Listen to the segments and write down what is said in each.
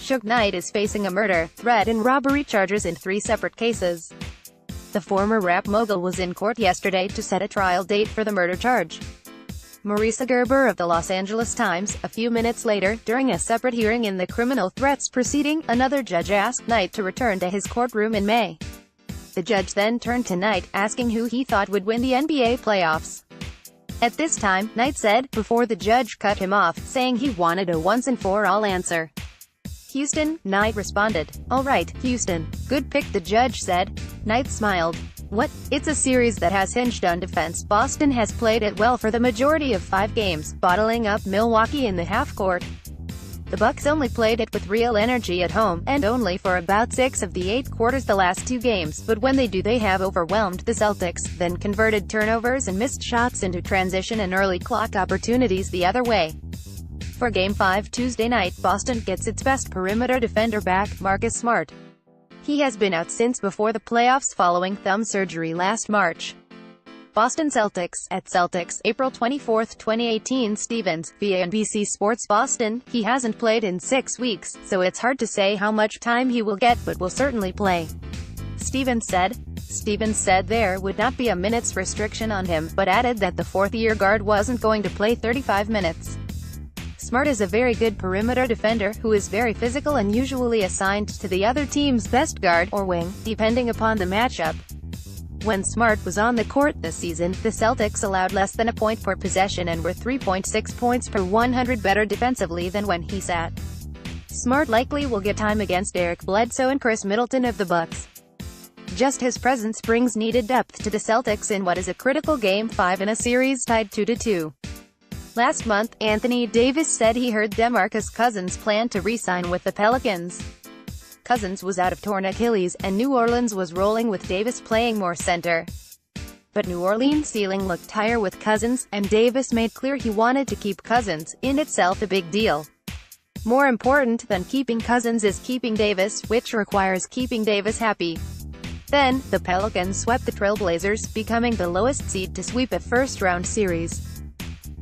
Suge Knight is facing a murder, threat and robbery charges in 3 separate cases. The former rap mogul was in court yesterday to set a trial date for the murder charge. Marisa Gerber of the Los Angeles Times, a few minutes later, during a separate hearing in the criminal threats proceeding, another judge asked Knight to return to his courtroom in May. The judge then turned to Knight, asking who he thought would win the NBA playoffs. At this time, Knight said, before the judge cut him off, saying he wanted a once-and-for-all answer. "Houston," Knight responded. "All right, Houston. Good pick," the judge said. Knight smiled. "What? It's a series that has hinged on defense. Boston has played it well for the majority of 5 games, bottling up Milwaukee in the half-court. The Bucks only played it with real energy at home, and only for about 6 of the 8 quarters the last 2 games, but when they do they have overwhelmed the Celtics, then converted turnovers and missed shots into transition and early clock opportunities the other way." For Game 5 Tuesday night, Boston gets its best perimeter defender back, Marcus Smart. He has been out since before the playoffs following thumb surgery last March. Boston Celtics, at Celtics, April 24, 2018. Stevens, via NBC Sports Boston, he hasn't played in 6 weeks, so it's hard to say how much time he will get, but will certainly play. Stevens said there would not be a minute's restriction on him, but added that the fourth-year guard wasn't going to play 35 minutes. Smart is a very good perimeter defender, who is very physical and usually assigned to the other team's best guard, or wing, depending upon the matchup. When Smart was on the court this season, the Celtics allowed less than a point per possession and were 3.6 points per 100 better defensively than when he sat. Smart likely will get time against Eric Bledsoe and Chris Middleton of the Bucks. Just his presence brings needed depth to the Celtics in what is a critical Game 5 in a series tied 2-2. Last month, Anthony Davis said he heard DeMarcus Cousins planned to re-sign with the Pelicans. Cousins was out of torn Achilles, and New Orleans was rolling with Davis playing more center. But New Orleans' ceiling looked higher with Cousins, and Davis made clear he wanted to keep Cousins, in itself a big deal. More important than keeping Cousins is keeping Davis, which requires keeping Davis happy. Then, the Pelicans swept the Trailblazers, becoming the lowest seed to sweep a first-round series.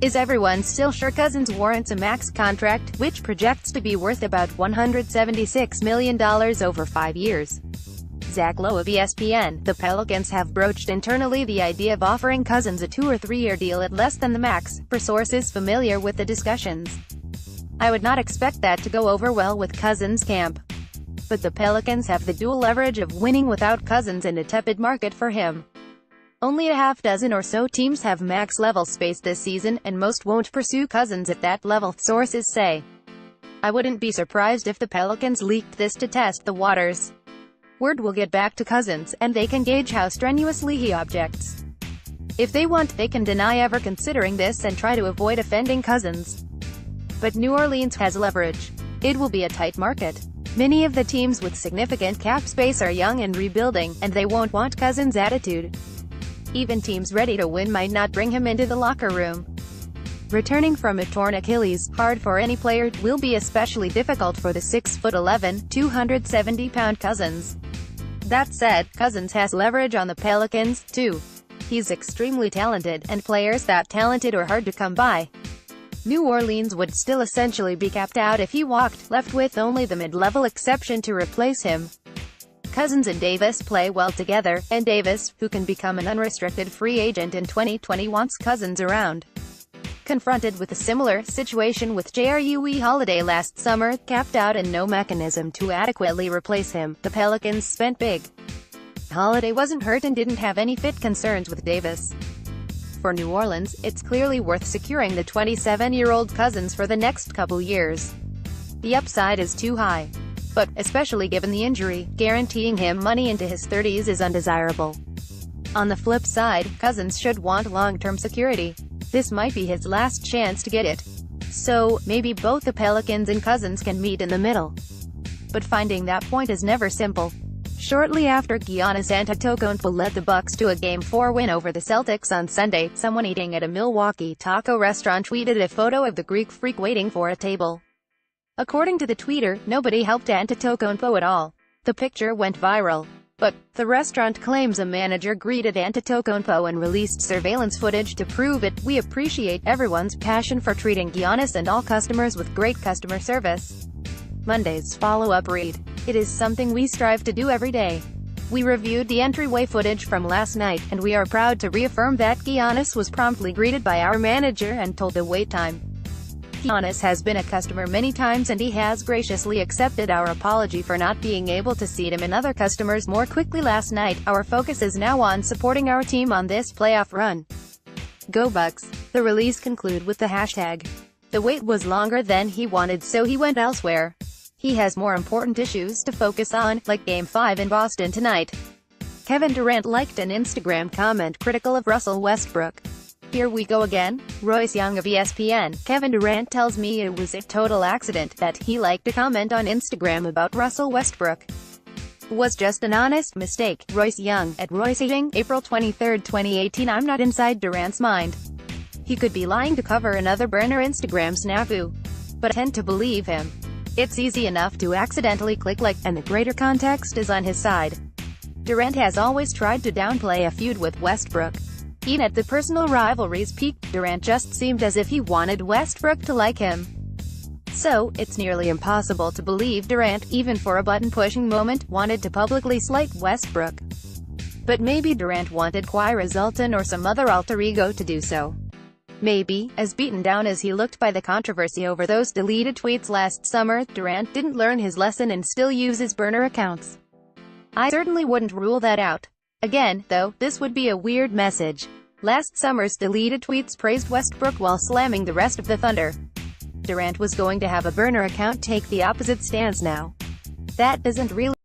Is everyone still sure Cousins warrants a max contract, which projects to be worth about $176 million over 5 years? Zach Lowe of ESPN, the Pelicans have broached internally the idea of offering Cousins a 2- or 3-year deal at less than the max, per sources familiar with the discussions. "I would not expect that to go over well with Cousins' camp. But the Pelicans have the dual leverage of winning without Cousins and a tepid market for him. Only a half-dozen or so teams have max-level space this season, and most won't pursue Cousins at that level, sources say. I wouldn't be surprised if the Pelicans leaked this to test the waters. Word will get back to Cousins, and they can gauge how strenuously he objects. If they want, they can deny ever considering this and try to avoid offending Cousins. But New Orleans has leverage. It will be a tight market. Many of the teams with significant cap space are young and rebuilding, and they won't want Cousins' attitude. Even teams ready to win might not bring him into the locker room. Returning from a torn Achilles, hard for any player, will be especially difficult for the 6'11", 270-pound Cousins. That said, Cousins has leverage on the Pelicans, too. He's extremely talented, and players that talented are hard to come by. New Orleans would still essentially be capped out if he walked, left with only the mid-level exception to replace him. Cousins and Davis play well together, and Davis, who can become an unrestricted free agent in 2020, wants Cousins around. Confronted with a similar situation with Jrue Holiday last summer, capped out and no mechanism to adequately replace him, the Pelicans spent big. Holiday wasn't hurt and didn't have any fit concerns with Davis. For New Orleans, it's clearly worth securing the 27-year-old Cousins for the next couple years. The upside is too high. But, especially given the injury, guaranteeing him money into his 30s is undesirable. On the flip side, Cousins should want long-term security. This might be his last chance to get it. So, maybe both the Pelicans and Cousins can meet in the middle. But finding that point is never simple. Shortly after Giannis Antetokounmpo led the Bucks to a Game 4 win over the Celtics on Sunday, someone eating at a Milwaukee taco restaurant tweeted a photo of the Greek freak waiting for a table. According to the tweeter, nobody helped Antetokounmpo at all. The picture went viral. But the restaurant claims a manager greeted Antetokounmpo and released surveillance footage to prove it. "We appreciate everyone's passion for treating Giannis and all customers with great customer service. Monday's follow-up read. It is something we strive to do every day. We reviewed the entryway footage from last night, and we are proud to reaffirm that Giannis was promptly greeted by our manager and told to wait time. Giannis has been a customer many times and he has graciously accepted our apology for not being able to seat him and other customers more quickly last night. Our focus is now on supporting our team on this playoff run. Go Bucks. The release conclude with the hashtag. The wait was longer than he wanted, so he went elsewhere. He has more important issues to focus on, like Game 5 in Boston tonight. Kevin Durant liked an Instagram comment critical of Russell Westbrook. Here we go again. Royce Young of ESPN. Kevin Durant tells me it was a total accident that he liked a comment on Instagram about Russell Westbrook. Was just an honest mistake. Royce Young, at Royce Young, April 23, 2018. I'm not inside Durant's mind. He could be lying to cover another burner Instagram snafu. But I tend to believe him. It's easy enough to accidentally click like, and the greater context is on his side. Durant has always tried to downplay a feud with Westbrook. Even at the personal rivalry's peak, Durant just seemed as if he wanted Westbrook to like him. So, it's nearly impossible to believe Durant, even for a button-pushing moment, wanted to publicly slight Westbrook. But maybe Durant wanted Kyra Zoltan or some other alter ego to do so. Maybe, as beaten down as he looked by the controversy over those deleted tweets last summer, Durant didn't learn his lesson and still uses burner accounts. I certainly wouldn't rule that out. Again, though, this would be a weird message. Last summer's deleted tweets praised Westbrook while slamming the rest of the Thunder. Durant was going to have a burner account take the opposite stance now. That doesn't really